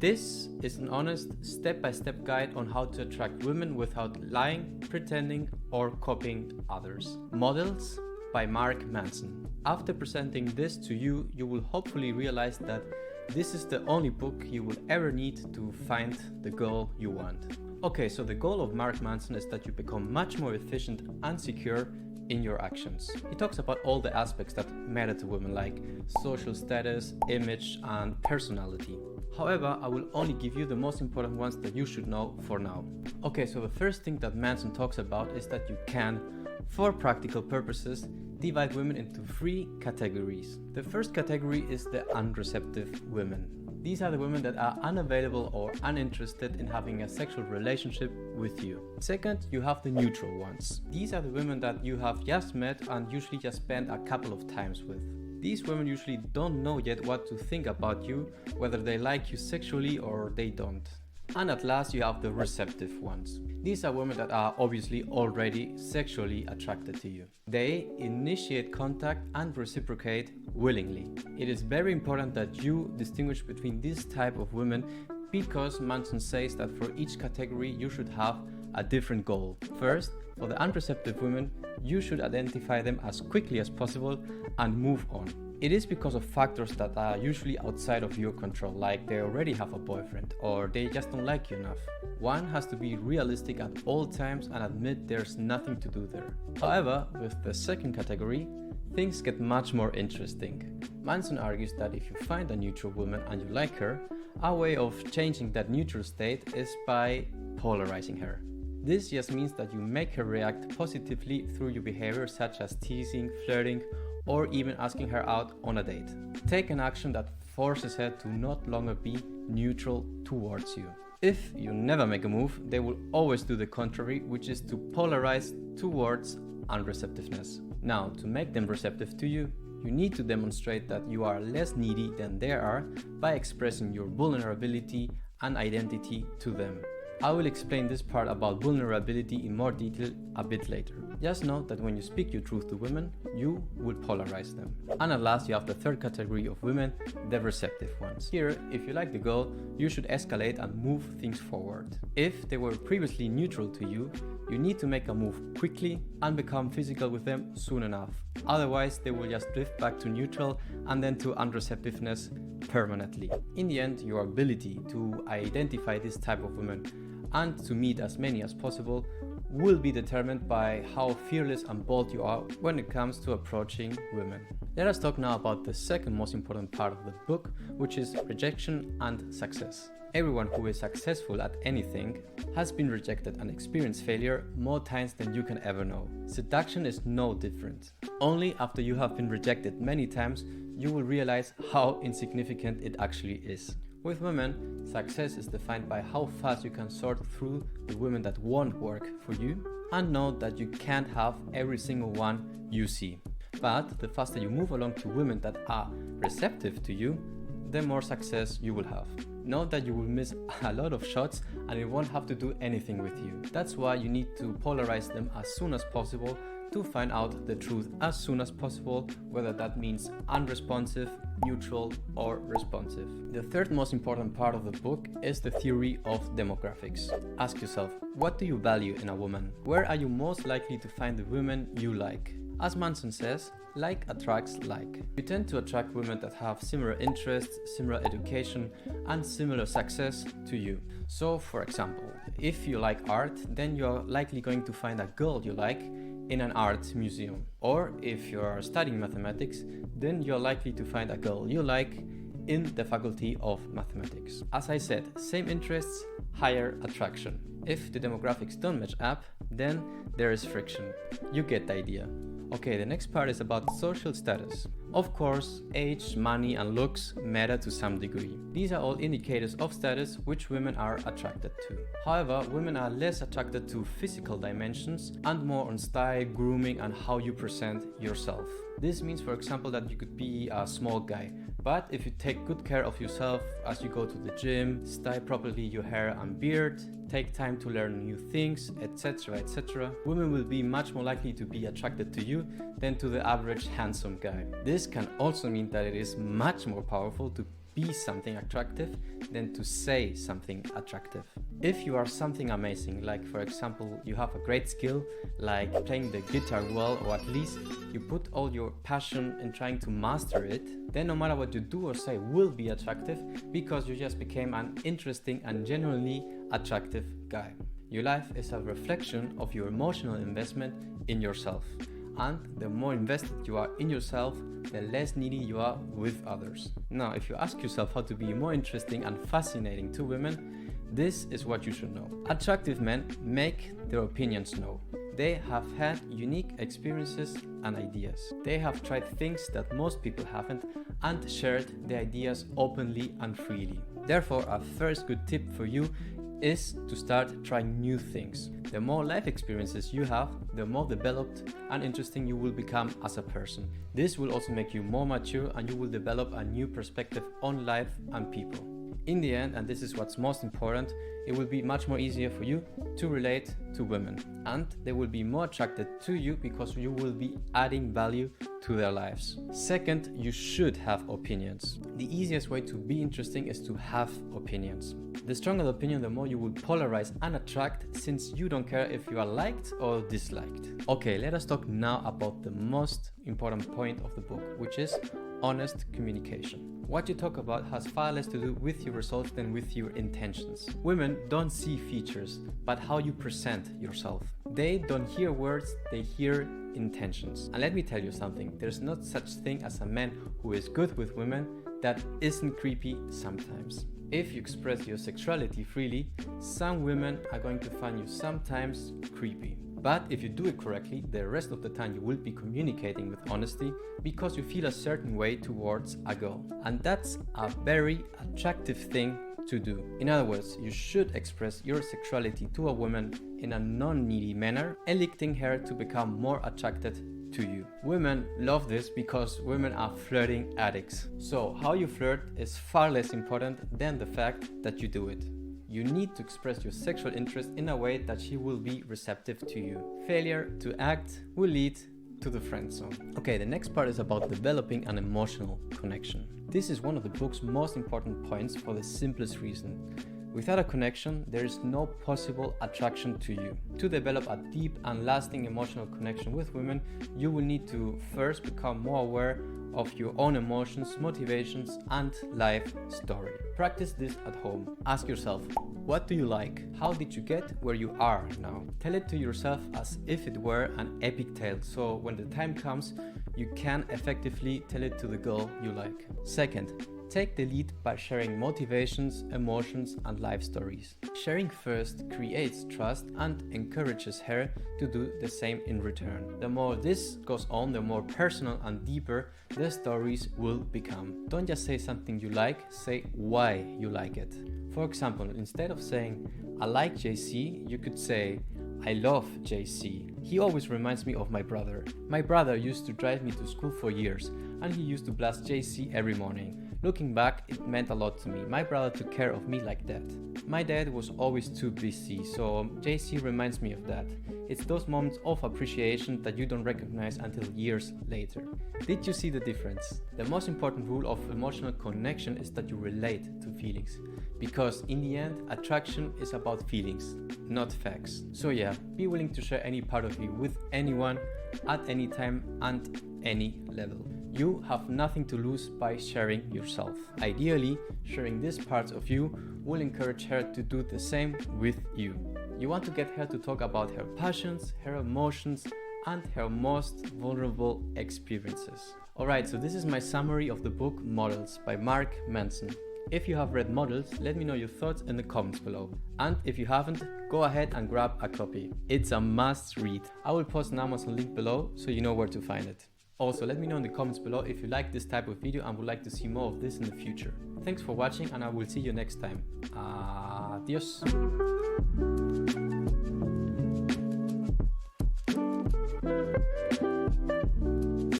This is an honest, step-by-step guide on how to attract women without lying, pretending, or copying others. Models by Mark Manson. After presenting this to you, you will hopefully realize that this is the only book you will ever need to find the girl you want. Okay, so the goal of Mark Manson is that you become much more efficient and secure in your actions. He talks about all the aspects that matter to women, like social status, image, and personality. However, I will only give you the most important ones that you should know for now. Okay, so the first thing that Manson talks about is that you can, for practical purposes, divide women into 3 categories. The first category is the unreceptive women. These are the women that are unavailable or uninterested in having a sexual relationship with you. Second, you have the neutral ones. These are the women that you have just met and usually just spent a couple of times with. These women usually don't know yet what to think about you, whether they like you sexually or they don't. And at last you have the receptive ones. These are women that are obviously already sexually attracted to you. They initiate contact and reciprocate willingly. It is very important that you distinguish between this type of women because Manson says that for each category you should have a different goal. First, for the unreceptive women, you should identify them as quickly as possible and move on. It is because of factors that are usually outside of your control, like they already have a boyfriend or they just don't like you enough. One has to be realistic at all times and admit there's nothing to do there. However, with the second category, things get much more interesting. Manson argues that if you find a neutral woman and you like her, a way of changing that neutral state is by polarizing her. This just means that you make her react positively through your behavior, such as teasing, flirting, or even asking her out on a date. Take an action that forces her to not longer be neutral towards you. If you never make a move, they will always do the contrary, which is to polarize towards unreceptiveness. Now, to make them receptive to you, you need to demonstrate that you are less needy than they are by expressing your vulnerability and identity to them. I will explain this part about vulnerability in more detail a bit later. Just know that when you speak your truth to women, you will polarize them. And at last you have the third category of women, the receptive ones. Here, if you like the girl, you should escalate and move things forward. If they were previously neutral to you, you need to make a move quickly and become physical with them soon enough. Otherwise, they will just drift back to neutral and then to unreceptiveness permanently. In the end, your ability to identify this type of women and to meet as many as possible will be determined by how fearless and bold you are when it comes to approaching women. Let us talk now about the second most important part of the book, which is rejection and success. Everyone who is successful at anything has been rejected and experienced failure more times than you can ever know. Seduction is no different. Only after you have been rejected many times, you will realize how insignificant it actually is. With women, success is defined by how fast you can sort through the women that won't work for you and know that you can't have every single one you see. But the faster you move along to women that are receptive to you, the more success you will have. Know that you will miss a lot of shots and it won't have to do anything with you. That's why you need to polarize them as soon as possible to find out the truth as soon as possible, whether that means unresponsive, neutral, or responsive. The third most important part of the book is the theory of demographics. Ask yourself, what do you value in a woman? Where are you most likely to find the women you like? As Manson says, like attracts like. You tend to attract women that have similar interests, similar education, and similar success to you. So, for example, if you like art, then you're likely going to find a girl you like in an art museum. Or if you're studying mathematics, then you're likely to find a girl you like in the faculty of mathematics. As I said, same interests, higher attraction. If the demographics don't match up, then there is friction. You get the idea. Okay, the next part is about social status. Of course, age, money, and looks matter to some degree. These are all indicators of status which women are attracted to. However, women are less attracted to physical dimensions and more on style, grooming, and how you present yourself. This means, for example, that you could be a small guy, but if you take good care of yourself as you go to the gym, style properly your hair and beard, take time to learn new things, etc., women will be much more likely to be attracted to you than to the average handsome guy. This can also mean that it is much more powerful to be something attractive than to say something attractive. If you are something amazing, like for example, you have a great skill, like playing the guitar well, or at least you put all your passion in trying to master it, then no matter what you do or say will be attractive because you just became an interesting and genuinely attractive guy. Your life is a reflection of your emotional investment in yourself. And the more invested you are in yourself, the less needy you are with others. Now, if you ask yourself how to be more interesting and fascinating to women, this is what you should know. Attractive men make their opinions known. They have had unique experiences and ideas. They have tried things that most people haven't and shared their ideas openly and freely. Therefore, a first good tip for you is to start trying new things. The more life experiences you have, the more developed and interesting you will become as a person. This will also make you more mature and you will develop a new perspective on life and people. In the end, and this is what's most important, it will be much more easier for you to relate to women, and they will be more attracted to you because you will be adding value to their lives. Second, you should have opinions. The easiest way to be interesting is to have opinions. The stronger the opinion, the more you will polarize and attract, since you don't care if you are liked or disliked. Okay, let us talk now about the most important point of the book, which is honest communication. What you talk about has far less to do with your results than with your intentions. Women don't see features, but how you present yourself. They don't hear words, they hear intentions. And let me tell you something, there's not such thing as a man who is good with women that isn't creepy sometimes. If you express your sexuality freely, some women are going to find you sometimes creepy. But if you do it correctly, the rest of the time you will be communicating with honesty because you feel a certain way towards a girl. And that's a very attractive thing to do. In other words, you should express your sexuality to a woman in a non-needy manner, eliciting her to become more attracted to you. Women love this because women are flirting addicts. So how you flirt is far less important than the fact that you do it. You need to express your sexual interest in a way that she will be receptive to you. Failure to act will lead to the friend zone. Okay, the next part is about developing an emotional connection. This is one of the book's most important points for the simplest reason. Without a connection, there is no possible attraction to you. To develop a deep and lasting emotional connection with women, you will need to first become more aware of your own emotions, motivations, and life story. Practice this at home. Ask yourself, what do you like? How did you get where you are now? Tell it to yourself as if it were an epic tale, so when the time comes, you can effectively tell it to the girl you like. Second, take the lead by sharing motivations, emotions, and life stories. Sharing first creates trust and encourages her to do the same in return. The more this goes on, the more personal and deeper the stories will become. Don't just say something you like, say why you like it. For example, instead of saying, I like JC, you could say, I love JC. He always reminds me of my brother. My brother used to drive me to school for years, and he used to blast JC every morning. Looking back, it meant a lot to me. My brother took care of me like that. My dad was always too busy, so JC reminds me of that. It's those moments of appreciation that you don't recognize until years later. Did you see the difference? The most important rule of emotional connection is that you relate to feelings. Because in the end, attraction is about feelings, not facts. So yeah, be willing to share any part of you with anyone, at any time and any level. You have nothing to lose by sharing yourself. Ideally, sharing these parts of you will encourage her to do the same with you. You want to get her to talk about her passions, her emotions, and her most vulnerable experiences. Alright, so this is my summary of the book Models by Mark Manson. If you have read Models, let me know your thoughts in the comments below. And if you haven't, go ahead and grab a copy. It's a must read. I will post an Amazon link below so you know where to find it. Also, let me know in the comments below if you like this type of video and would like to see more of this in the future. Thanks for watching and I will see you next time. Adios.